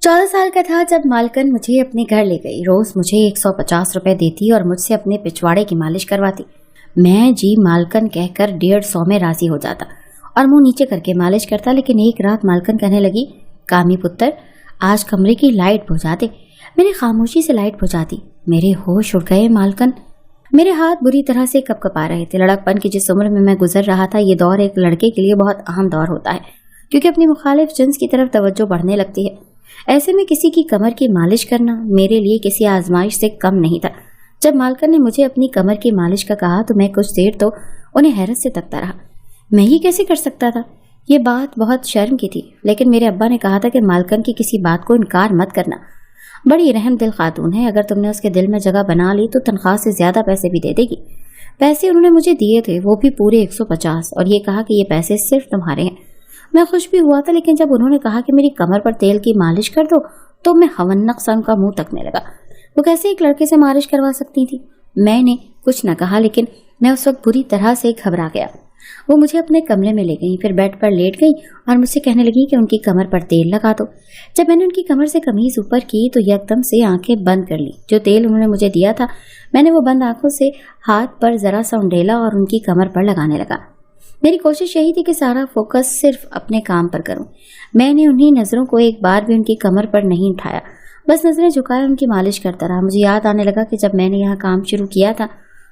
14 साल का था जब मालकन मुझे अपने घर ले गई। रोज मुझे 150 रुपए देती और मुझसे अपने पिछवाड़े की मालिश करवाती। मैं जी मालकन कहकर 150 में राजी हो जाता और मुंह नीचे करके मालिश करता। लेकिन एक रात मालकन कहने लगी, कामी पुत्र, आज कमरे की लाइट बुझा दे। मैंने खामोशी से लाइट बुझा दी। मेरे होश उड़ गए। मालकन, मेरे हाथ बुरी तरह से कपकपा रहे थे। लड़कपन की जिस उम्र में मैं गुजर रहा था, ये दौर एक लड़के के लिए बहुत अहम दौर होता है, क्योंकि अपनी मुखालिफ जिन्स की तरफ तवज्जो बढ़ने लगती है। ऐसे में किसी की कमर की मालिश करना मेरे लिए किसी आजमाइश से कम नहीं था। जब मालकन ने मुझे अपनी कमर की मालिश का कहा तो मैं कुछ देर तो उन्हें हैरत से तकता रहा। मैं ये कैसे कर सकता था? ये बात बहुत शर्म की थी, लेकिन मेरे अब्बा ने कहा था कि मालकन की किसी बात को इनकार मत करना। बड़ी रहम दिल खातून है, अगर तुमने उसके दिल में जगह बना ली तो तनख्वाह से ज्यादा पैसे भी दे देगी। पैसे उन्होंने मुझे दिए थे, वो भी पूरे 150, और ये कहा कि ये पैसे सिर्फ तुम्हारे हैं। मैं खुश भी हुआ था, लेकिन जब उन्होंने कहा कि मेरी कमर पर तेल की मालिश कर दो तो मैं हवन्नक सा उनका मुंह तकने लगा। वो कैसे एक लड़के से मालिश करवा सकती थी? मैंने कुछ न कहा, लेकिन मैं उस वक्त बुरी तरह से घबरा गया। वो मुझे अपने कमरे में ले गई, फिर बेड पर लेट गई और मुझसे कहने लगी कि उनकी कमर पर तेल लगा दो। जब मैंने उनकी कमर से कमीज ऊपर की तो एकदम से आंखें बंद कर ली। जो तेल उन्होंने मुझे दिया था, मैंने वो बंद आंखों से हाथ पर जरा सा उंडेला और उनकी कमर पर लगाने लगा। मेरी कोशिश यही थी कि सारा फोकस सिर्फ अपने काम पर करूं। मैंने उन्हीं नजरों को एक बार भी उनकी कमर पर नहीं उठाया, बस नजरें झुकाए उनकी मालिश करता रहा। मुझे याद आने लगा कि जब मैंने यहाँ काम शुरू किया था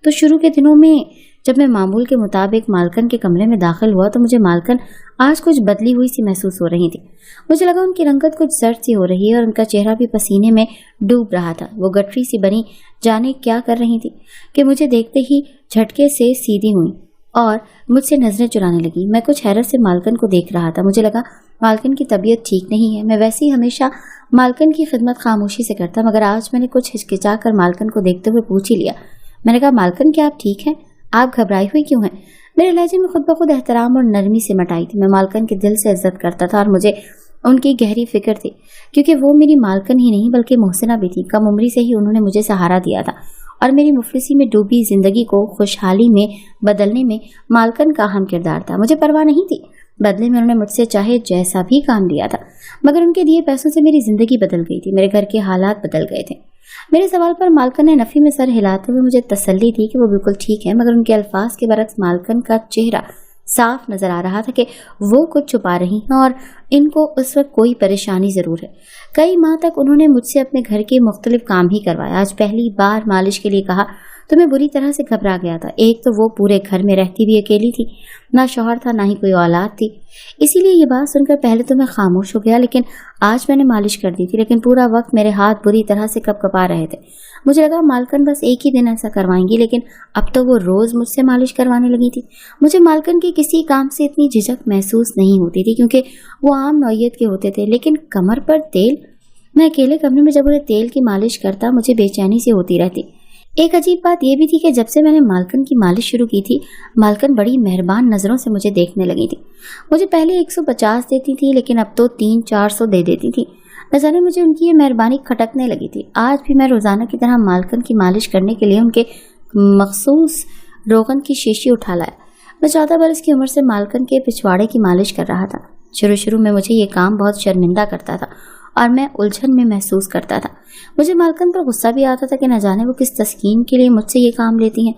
तो शुरू के दिनों में जब मैं मामूल के मुताबिक मालकन के कमरे में दाखिल हुआ तो मुझे मालकन आज कुछ बदली हुई सी महसूस हो रही थी। मुझे लगा उनकी रंगत कुछ जर्द सी हो रही है और उनका चेहरा भी पसीने में डूब रहा था। वो गठरी सी बनी जाने क्या कर रही थी कि मुझे देखते ही झटके से सीधी हुई और मुझसे नजरें चुराने लगी। मैं कुछ हैरत से मालकन को देख रहा था। मुझे लगा मालकन की तबीयत ठीक नहीं है। मैं वैसे ही हमेशा मालकन की खिदमत खामोशी से करता, मगर आज मैंने कुछ हिचकिचा कर मालकन को देखते हुए पूछ ही लिया। मैंने कहा, मालकन, क्या आप ठीक हैं? आप घबराई हुई क्यों हैं? मेरे लहजे में खुद ब खुद एहतराम और नरमी सिमट आई थी। मैं मालकन के दिल से इज्जत करता था और मुझे उनकी गहरी फिक्र थी, क्योंकि वो मेरी मालकन ही नहीं बल्कि मोहसिना भी थी। कम उम्री से ही उन्होंने मुझे सहारा दिया था और मेरी मुफलिसी में डूबी जिंदगी को खुशहाली में बदलने में मालकन का अहम किरदार था। मुझे परवाह नहीं थी। बदले में उन्होंने मुझसे चाहे जैसा भी काम लिया था, मगर उनके दिए पैसों से मेरी जिंदगी बदल गई थी। मेरे घर के हालात बदल गए थे। मेरे सवाल पर मालकन ने नफी में सर हिलाते हुए मुझे तसल्ली दी कि वो बिल्कुल ठीक है, मगर उनके अल्फाज के बरक्स मालकन का चेहरा साफ नजर आ रहा था कि वो कुछ छुपा रही हैं और इनको उस वक्त कोई परेशानी जरूर है। कई माह तक उन्होंने मुझसे अपने घर के मुख्तलिफ काम ही करवाया। आज पहली बार मालिश के लिए कहा तो मैं बुरी तरह से घबरा गया था। एक तो वो पूरे घर में रहती भी अकेली थी, ना शौहर था ना ही कोई औलाद थी। इसीलिए ये बात सुनकर पहले तो मैं खामोश हो गया, लेकिन आज मैंने मालिश कर दी थी, लेकिन पूरा वक्त मेरे हाथ बुरी तरह से कपकपा रहे थे। मुझे लगा मालकन बस एक ही दिन ऐसा करवाएंगी, लेकिन अब तो वो रोज मुझसे मालिश करवाने लगी थी। मुझे मालकन के किसी काम से इतनी झिझक महसूस नहीं होती थी, क्योंकि वो आम नौइयत के होते थे। लेकिन कमर पर तेल, मैं अकेले कमरे में जब उन्हें तेल की मालिश करता मुझे बेचैनी सी होती रहती। एक अजीब बात यह भी थी कि जब से मैंने मालकन की मालिश शुरू की थी, मालकन बड़ी मेहरबान नजरों से मुझे देखने लगी थी। मुझे पहले 150 देती थी, लेकिन अब तो 300-400 दे देती थी। न जाने मुझे उनकी ये मेहरबानी खटकने लगी थी। आज भी मैं रोजाना की तरह मालकन की मालिश करने के लिए उनके मखसूस रोगन की शीशी उठा लाया। मैं 14 बरस की उम्र से मालकन के पिछवाड़े की मालिश कर रहा था। शुरू में मुझे ये काम बहुत शर्मिंदा करता था और मैं उलझन में महसूस करता था। मुझे मालकन पर गुस्सा भी आता था कि न जाने वो किस तस्कीन के लिए मुझसे ये काम लेती हैं,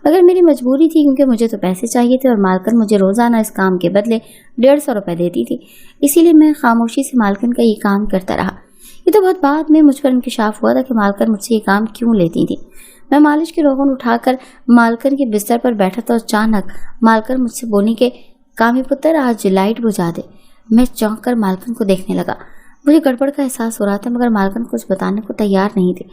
मगर मेरी मजबूरी थी, क्योंकि मुझे तो पैसे चाहिए थे और मालकन मुझे रोजाना इस काम के बदले 150 रुपए देती थी। इसीलिए मैं खामोशी से मालकन का ये काम करता रहा। ये तो बहुत बाद में मुझ पर इंकशाफ हुआ था कि मालकन मुझसे ये काम क्यों लेती थी। मैं मालिश के रोगन उठाकर मालकन के बिस्तर पर बैठा था। अचानक मालकन मुझसे बोली कि कामी पुत्र, आज लाइट बुझा दे। मैं चौंक कर मालकन को देखने लगा। मुझे गड़बड़ का एहसास हो रहा था, मगर मालकन कुछ बताने को तैयार नहीं थे।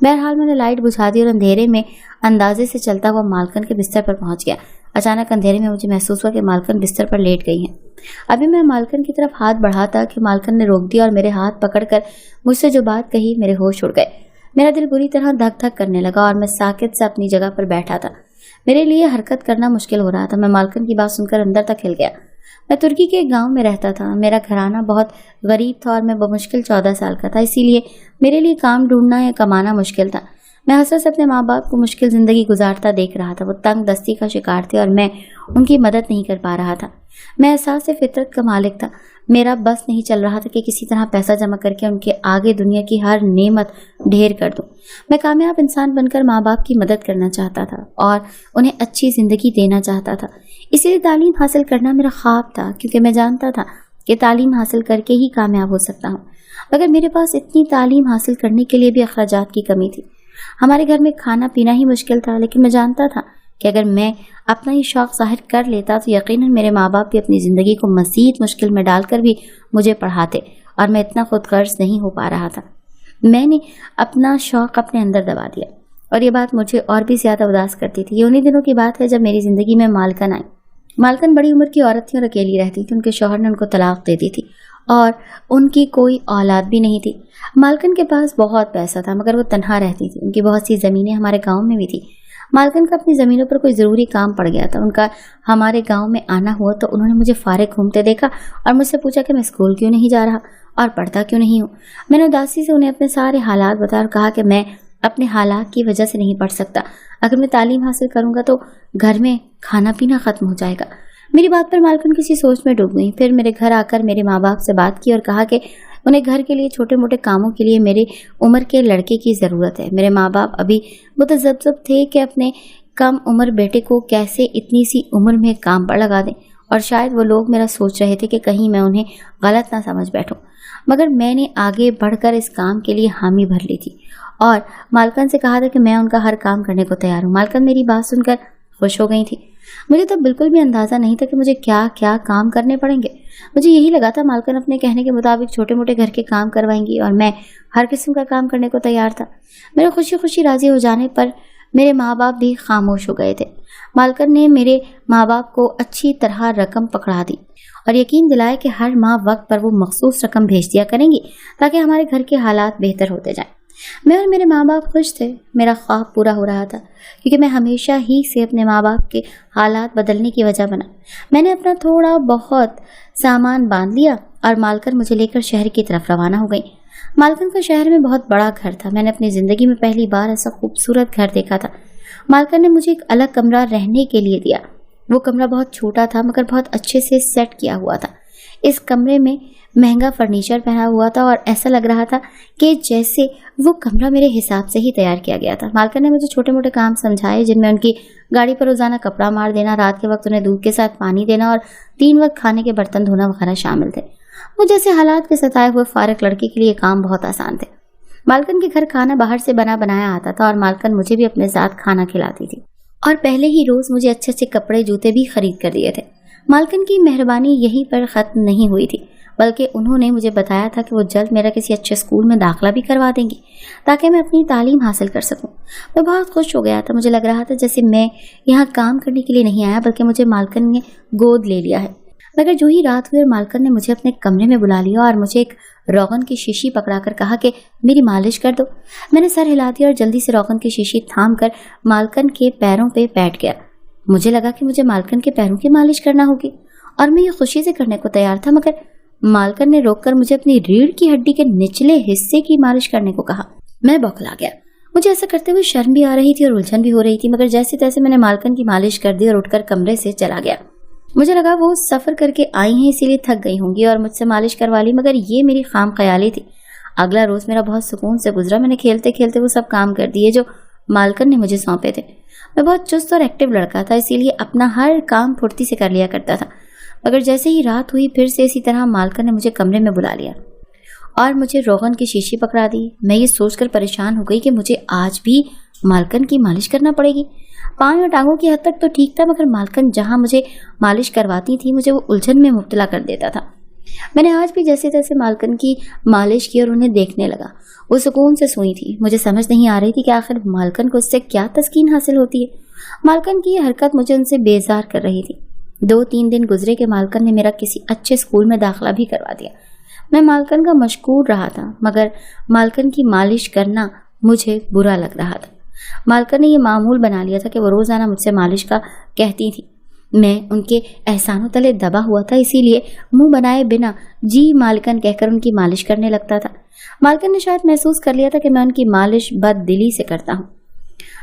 बहरहाल मैंने लाइट बुझा दी और अंधेरे में अंदाजे से चलता हुआ मालकन के बिस्तर पर पहुंच गया। अचानक अंधेरे में मुझे महसूस हुआ कि मालकन बिस्तर पर लेट गई हैं। अभी मैं मालकन की तरफ हाथ बढ़ाता कि मालकन ने रोक दिया और मेरे हाथ पकड़कर मुझसे जो बात कही, मेरे होश उड़ गए। मेरा दिल बुरी तरह धक धक करने लगा और मैं साकित से अपनी जगह पर बैठा था। मेरे लिए हरकत करना मुश्किल हो रहा था। मैं मालकन की बात सुनकर अंदर तक हिल गया। मैं तुर्की के एक गांव में रहता था। मेरा घराना बहुत गरीब था और मैं बमुश्किल 14 साल का था, इसीलिए मेरे लिए काम ढूंढना या कमाना मुश्किल था। मैं हसरत से अपने माँ बाप को मुश्किल ज़िंदगी गुजारता देख रहा था। वो तंग दस्ती का शिकार थे और मैं उनकी मदद नहीं कर पा रहा था। मैं एहसास से फितरत का मालिक था। मेरा बस नहीं चल रहा था कि किसी तरह पैसा जमा करके उनके आगे दुनिया की हर नेमत ढेर कर दूं। मैं कामयाब इंसान बनकर माँ बाप की मदद करना चाहता था और उन्हें अच्छी ज़िंदगी देना चाहता था। इसीलिए तालीम हासिल करना मेरा ख्वाब था, क्योंकि मैं जानता था कि तालीम हासिल करके ही कामयाब हो सकता हूँ। मगर मेरे पास इतनी तालीम हासिल करने के लिए भी अखराजात की कमी थी। हमारे घर में खाना पीना ही मुश्किल था, लेकिन मैं जानता था कि अगर मैं अपना ये शौक़ ज़ाहिर कर लेता तो यकीनन मेरे माँ बाप भी अपनी ज़िंदगी को मज़ीद मुश्किल में डालकर भी मुझे पढ़ाते, और मैं इतना खुद गर्ज नहीं हो पा रहा था। मैंने अपना शौक़ अपने अंदर दबा दिया और ये बात मुझे और भी ज़्यादा उदास करती थी। ये उन्हीं दिनों की बात है जब मेरी ज़िंदगी में मालकन आई। मालकन बड़ी उम्र की औरत थी और अकेली रहती थी। उनके शौहर ने उनको तलाक दे दी थी और उनकी कोई औलाद भी नहीं थी। मालकन के पास बहुत पैसा था, मगर वो तन्हा रहती थी। उनकी बहुत सी ज़मीनें हमारे गांव में भी थी। मालकन का अपनी ज़मीनों पर कोई ज़रूरी काम पड़ गया था। उनका हमारे गांव में आना हुआ तो उन्होंने मुझे फारिग घूमते देखा और मुझसे पूछा कि मैं स्कूल क्यों नहीं जा रहा और पढ़ता क्यों नहीं हूँ। मैंने उदासी से उन्हें अपने सारे हालात बताए और कहा कि मैं अपने हालात की वजह से नहीं पढ़ सकता। अगर मैं तालीम हासिल करूँगा तो घर में खाना पीना ख़त्म हो जाएगा। मेरी बात पर मालकन किसी सोच में डूब गई। फिर मेरे घर आकर मेरे माँ बाप से बात की और कहा कि उन्हें घर के लिए छोटे मोटे कामों के लिए मेरे उम्र के लड़के की ज़रूरत है। मेरे माँ बाप अभी मुतज़ब्ज़ब थे कि अपने कम उम्र बेटे को कैसे इतनी सी उम्र में काम पर लगा दें, और शायद वो लोग मेरा सोच रहे थे कि कहीं मैं उन्हें गलत ना समझ बैठूं। मगर मैंने आगे बढ़कर इस काम के लिए हामी भर ली थी और मालकन से कहा था कि मैं उनका हर काम करने को तैयार हूँ। मालकन मेरी बात सुनकर खुश हो गई थी। मुझे तो बिल्कुल भी अंदाज़ा नहीं था कि मुझे क्या क्या काम करने पड़ेंगे। मुझे यही लगा था मालकन अपने कहने के मुताबिक छोटे मोटे घर के काम करवाएंगी और मैं हर किस्म का काम करने को तैयार था। मेरे खुशी खुशी राज़ी हो जाने पर मेरे माँ बाप भी खामोश हो गए थे। मालकन ने मेरे माँ बाप को अच्छी तरह रकम पकड़ा दी और यकीन दिलाया कि हर माह वक्त पर वो मखसूस रकम भेज दिया करेंगी ताकि हमारे घर के हालात बेहतर होते जाएं। मैं और मेरे माँ बाप खुश थे। मेरा ख्वाब पूरा हो रहा था, क्योंकि मैं हमेशा ही से अपने माँ बाप के हालात बदलने की वजह बना। मैंने अपना थोड़ा बहुत सामान बांध लिया और मालकन मुझे लेकर शहर की तरफ रवाना हो गई। मालकन का शहर में बहुत बड़ा घर था। मैंने अपनी ज़िंदगी में पहली बार ऐसा खूबसूरत घर देखा था। मालकन ने मुझे एक अलग कमरा रहने के लिए दिया। वो कमरा बहुत छोटा था, मगर बहुत अच्छे से सेट किया हुआ था। इस कमरे में महंगा फर्नीचर पहना हुआ था और ऐसा लग रहा था कि जैसे वो कमरा मेरे हिसाब से ही तैयार किया गया था। मालकन ने मुझे छोटे मोटे काम समझाए, जिनमें उनकी गाड़ी पर रोज़ाना कपड़ा मार देना, रात के वक्त उन्हें दूध के साथ पानी देना और 3 वक्त खाने के बर्तन धोना वगैरह शामिल थे। वो जैसे हालात के सताए हुए फारिग लड़के के लिए काम बहुत आसान थे। मालकन के घर खाना बाहर से बना बनाया आता था और मालकन मुझे भी अपने साथ खाना खिलाती थी और पहले ही रोज़ मुझे अच्छे अच्छे कपड़े जूते भी खरीद कर दिए थे। मालकन की मेहरबानी यहीं पर ख़त्म नहीं हुई थी, बल्कि उन्होंने मुझे बताया था कि वो जल्द मेरा किसी अच्छे स्कूल में दाखिला भी करवा देंगी ताकि मैं अपनी तालीम हासिल कर सकूं। मैं बहुत खुश हो गया था। मुझे लग रहा था जैसे मैं यहाँ काम करने के लिए नहीं आया, बल्कि मुझे मालकन ने गोद ले लिया है। मगर जो ही रात हुई और मालकन ने मुझे अपने कमरे में बुला लिया और मुझे एक रोगन की शीशी पकड़ाकर कहा कि मेरी मालिश कर दो। मैंने सर हिला दिया और जल्दी से रोगन की शीशी थाम कर मालकन के पैरों पे बैठ गया। मुझे लगा कि मुझे मालकन के पैरों की मालिश करना होगी और मैं ये खुशी से करने को तैयार था, मगर मालकन ने रोककर मुझे अपनी रीढ़ की हड्डी के निचले हिस्से की मालिश करने को कहा। मैं बौखला गया। मुझे ऐसा करते हुए शर्म भी आ रही थी और उलझन भी हो रही थी, मगर जैसे तैसे मैंने मालकन की मालिश कर दी और उठकर कमरे से चला गया। मुझे लगा वो सफ़र करके आई हैं, इसीलिए थक गई होंगी और मुझसे मालिश करवा ली, मगर ये मेरी खाम ख्याली थी। अगला रोज़ मेरा बहुत सुकून से गुजरा। मैंने खेलते खेलते वो सब काम कर दिए जो मालकन ने मुझे सौंपे थे। मैं बहुत चुस्त और एक्टिव लड़का था, इसीलिए अपना हर काम फुर्ती से कर लिया करता था। मगर जैसे ही रात हुई, फिर से इसी तरह मालकन ने मुझे कमरे में बुला लिया और मुझे रोगन की शीशी पकड़ा दी। मैं ये सोचकर परेशान हो गई कि मुझे आज भी मालकन की मालिश करना पड़ेगी। पाँव या टांगों की हद तक तो ठीक था, मगर मालकन जहाँ मुझे मालिश करवाती थी मुझे वो उलझन में मुब्तला कर देता था। मैंने आज भी जैसे तैसे मालकन की मालिश की और उन्हें देखने लगा। वो सुकून से सोई थी। मुझे समझ नहीं आ रही थी कि आखिर मालकन को इससे क्या तस्कीन हासिल होती है। मालकन की ये हरकत मुझे उनसे बेजार कर रही थी। 2-3 दिन गुजरे कि मालकन ने मेरा किसी अच्छे स्कूल में दाखिला भी करवा दिया। मैं मालकन का मशकूर रहा था, मगर मालकन की मालिश करना मुझे बुरा लग रहा था। मालकन ने ये मामूल बना लिया था कि वो रोज़ाना मुझसे मालिश का कहती थी। मैं उनके एहसानों तले दबा हुआ था, इसीलिए मुंह बनाए बिना जी मालकन कहकर उनकी मालिश करने लगता था। मालकन ने शायद महसूस कर लिया था कि मैं उनकी मालिश बददिली से करता हूँ।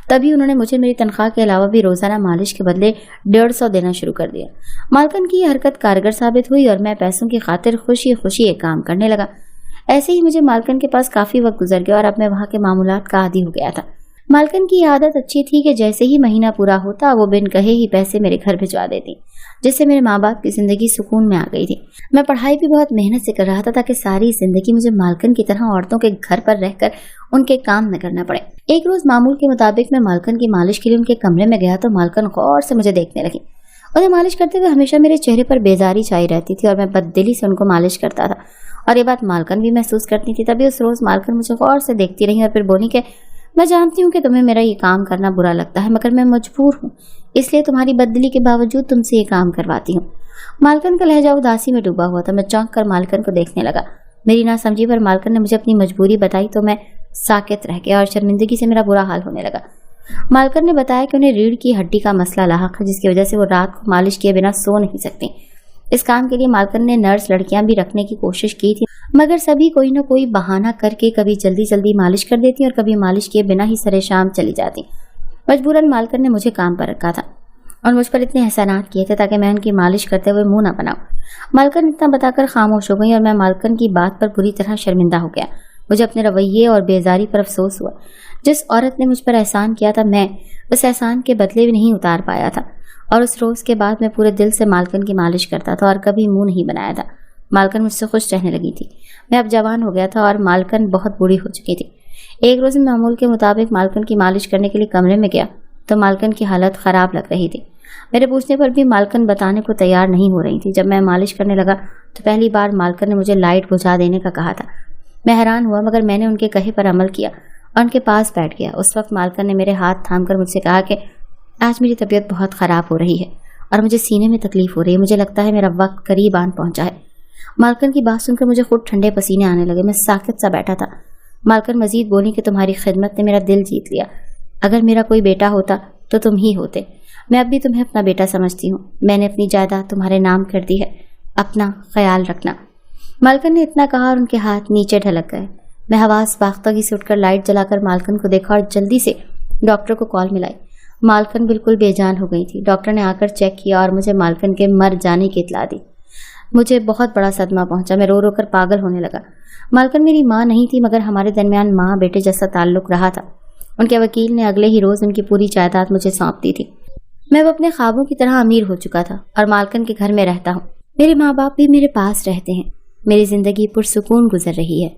तभी उन्होंने मुझे मेरी तनख्वाह के अलावा भी रोजाना मालिश के बदले 150 देना शुरू कर दिया। मालकन की यह हरकत कारगर साबित हुई और मैं पैसों की खातिर खुशी खुशी एक काम करने लगा। ऐसे ही मुझे मालकन के पास काफी वक्त गुजर गया और अब मैं वहाँ के मामूलात का आदी हो गया था। मालकन की आदत अच्छी थी कि जैसे ही महीना पूरा होता वो बिन कहे ही पैसे मेरे घर भिजवा देती, जिससे मेरे माँ बाप की जिंदगी सुकून में आ गई थी। मैं पढ़ाई भी बहुत मेहनत से कर रहा था ताकि सारी जिंदगी मुझे मालकन की तरह औरतों के घर पर रहकर उनके काम न करना पड़े। एक रोज मामूल के मुताबिक मैं मालकन की मालिश के लिए उनके कमरे में गया तो मालकन गौर से मुझे देखने लगी। उन्हें मालिश करते हुए हमेशा मेरे चेहरे पर बेजारी छाई रहती थी और मैं बददिली से उनको मालिश करता था और ये बात मालकन भी महसूस करती थी। तभी उस रोज मालकन मुझे गौर से देखती रही और फिर बोली कि मैं जानती हूँ कि तुम्हें मेरा ये काम करना बुरा लगता है, मगर मैं मजबूर हूँ, इसलिए तुम्हारी बददिली के बावजूद तुमसे ये काम करवाती हूँ। मालकन का लहजा उदासी में डूबा हुआ था। मैं चौंक कर मालकन को देखने लगा। मेरी नासमझी पर मालकन ने मुझे अपनी मजबूरी बताई तो मैं साकित रह गया और शर्मिंदगी से मेरा बुरा हाल होने लगा। मालकन ने बताया कि उन्हें रीढ़ की हड्डी का मसला लाहक है, जिसकी वजह से वो रात को मालिश किए बिना सो नहीं सकती। इस काम के लिए मालकन ने नर्स लड़कियां भी रखने की कोशिश की थी, मगर सभी कोई न कोई बहाना करके कभी जल्दी जल्दी मालिश कर देती और कभी मालिश किए बिना ही सरे शाम चली जाती। मजबूरन मालकन ने मुझे काम पर रखा था और मुझ पर इतने एहसानात किए थे ताकि मैं उनकी मालिश करते हुए मुंह न बनाऊं। मालकन इतना बताकर खामोश हो गई और मैं मालकन की बात पर बुरी तरह शर्मिंदा हो गया। मुझे अपने रवैये और बेजारी पर अफसोस हुआ। जिस औरत ने मुझ पर एहसान किया था मैं उस एहसान के बदले भी नहीं उतार पाया था और उस रोज के बाद मैं पूरे दिल से मालकन की मालिश करता था और कभी मुंह नहीं बनाया था। मालकन मुझसे खुश रहने लगी थी। मैं अब जवान हो गया था और मालकन बहुत बूढ़ी हो चुकी थी। एक रोज मामूल के मुताबिक मालकन की मालिश करने के लिए कमरे में गया तो मालकन की हालत खराब लग रही थी। मेरे पूछने पर भी मालकन बताने को तैयार नहीं हो रही थी। जब मैं मालिश करने लगा तो पहली बार मालकन ने मुझे लाइट बुझा देने का कहा था। मैं हैरान हुआ, मगर मैंने उनके कहे पर अमल किया और उनके पास बैठ गया। उस वक्त मालकन ने मेरे हाथ थामकर मुझसे कहा कि आज मेरी तबीयत बहुत ख़राब हो रही है और मुझे सीने में तकलीफ हो रही है। मुझे लगता है मेरा वक्त करीब आन पहुंचा है। मालकन की बात सुनकर मुझे खुद ठंडे पसीने आने लगे। मैं साकित सा बैठा था। मालकन मजीद बोली कि तुम्हारी खिदमत ने मेरा दिल जीत लिया। अगर मेरा कोई बेटा होता तो तुम ही होते। मैं अब भी तुम्हें अपना बेटा समझती हूँ। मैंने अपनी जायदाद तुम्हारे नाम कर दी है। अपना ख्याल रखना। मालकन ने इतना कहा और उनके हाथ नीचे ढलक गए। मैं हवास बाख्तगी से उठकर लाइट जलाकर मालकन को देखा और जल्दी से डॉक्टर को कॉल मिलाई। मालकन बिल्कुल बेजान हो गई थी। डॉक्टर ने आकर चेक किया और मुझे मालकन के मर जाने की इतला दी। मुझे बहुत बड़ा सदमा पहुंचा। मैं रो रो कर पागल होने लगा। मालकन मेरी माँ नहीं थी, मगर हमारे दरमियान माँ बेटे जैसा ताल्लुक रहा था। उनके वकील ने अगले ही रोज उनकी पूरी जायदाद मुझे सौंप दी थी। मैं अब अपने ख्वाबों की तरह अमीर हो चुका था और मालकन के घर में रहता हूँ। मेरे माँ बाप भी मेरे पास रहते हैं। मेरी जिंदगी पुरसुकून गुजर रही है।